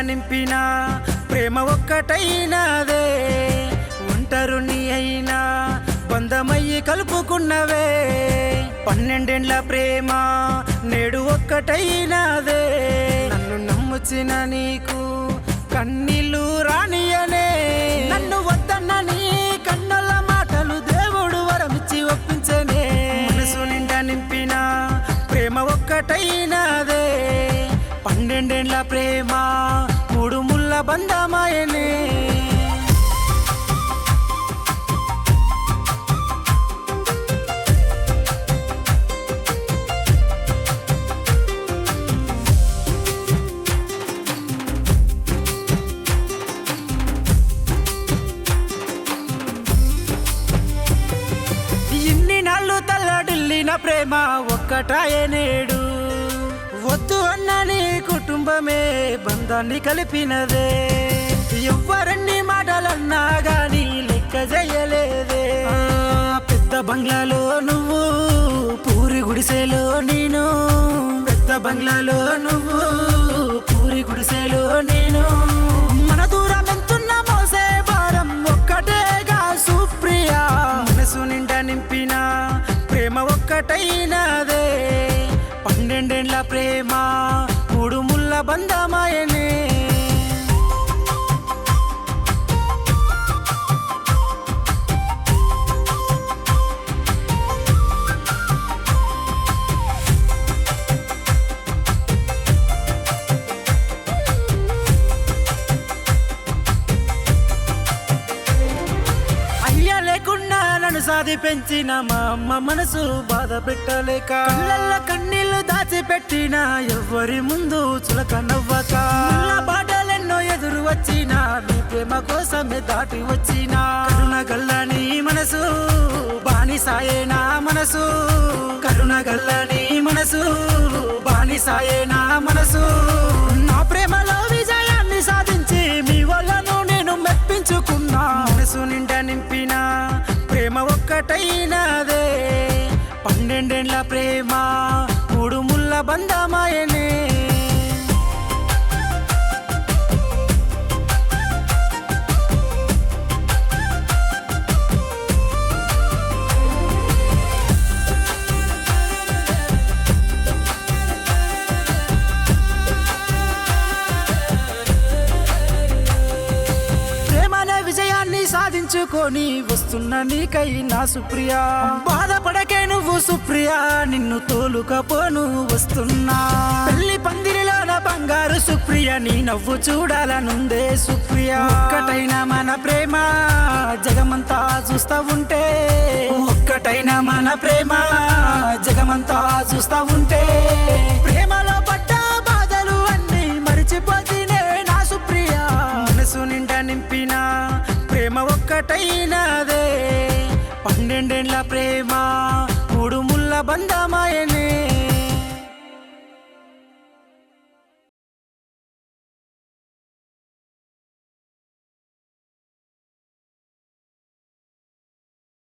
నింపిన ప్రేమ ఒక్కటైనదే ఒంటరుని అయినా బంధమయ్యి కలుపుకున్నవే 12 ఏండ్ల ప్రేమ నేడు ఒక్కటైనదే నన్ను నమ్ముచిన నీకు కన్నీళ్ళు రానియనే నన్ను వద్దన్న నీ కన్నుల మాటలు దేవుడు వరమిచ్చి ఒప్పించనే మనసు నిండా నింపిన ప్రేమ ఒక్కటైనదే 12 ఏండ్ల ప్రేమ 3 ముళ్ళ బంధమాయనే ఇన్ని నాళ్ళు తల్లడిల్లిన ప్రేమ ఒక్కటాయే నేడు వద్దు అన్న నీ కుటుంబమే బంధాన్ని కలిపినదే ఎవ్వరన్ని మాటలన్నా గాని లెక్క చేయలేదే పెద్ద బంగ్లాలో నువ్వు పూరి గుడిసెలో నేను పెద్ద బంగ్లాలో నువ్వు పూరి గుడిసెలో నేను మన దూరం ఎంతున్న మోసే భారం ఒక్కటేగా సుప్రియ మనసు నిండా నింపిన ప్రేమ ఒక్కటైనదే 12 ఏండ్ల ప్రేమ 3 ముళ్ళ బంధమాయనే లేకున్నా నన్ను సాది పెంచిన మా అమ్మ మనసు బాధ పెట్టలేక కళ్ళల్ల కన్నీళ్లు దాచిపెట్టిన ఎవ్వరి ముందు చులక నవ్వక బాటలెన్నో ఎదురు వచ్చినా నీ ప్రేమ కోసమే దాటి వచ్చినా కరుణ గల్లని మనసు బానిసాయేనా మనసు కరుణ గల్లని మనసు బానిసాయేనా మనసు నా ప్రేమలో విజయాన్ని సాధించి మీ వల్లను నేను మెప్పించుకున్నా మనసు నిండా నింపిన ప్రేమ ఒక్కటైనదే 12 ఏండ్ల ప్రేమ 3 ముళ్ళ బంధమాయనే విజయాన్ని సాధించుకొని వస్తున్న నీకై నా సుప్రియ బాధపడకే నువ్వు సుప్రియ నిన్ను తోలుకపోను వస్తున్నా పెళ్లి పందిరిలోన బంగారు సుప్రియ నీ నవ్వు చూడాలనుందే సుప్రియ ఒక్కటైనా మన ప్రేమ జగమంతా చూస్తా ఉంటే ఒక్కటైనా మన ప్రేమ జగమంతా చూస్తా ఉంటే ప్రేమలో పడ్డ బాధలు అన్ని మరిచిపోతేనే నా సుప్రియ మనసు నిండా నింపిన ప్రేమ ఒక్కటైనదే 12 ఏండ్ల ప్రేమ 3 ముళ్ళ బంధమాయనే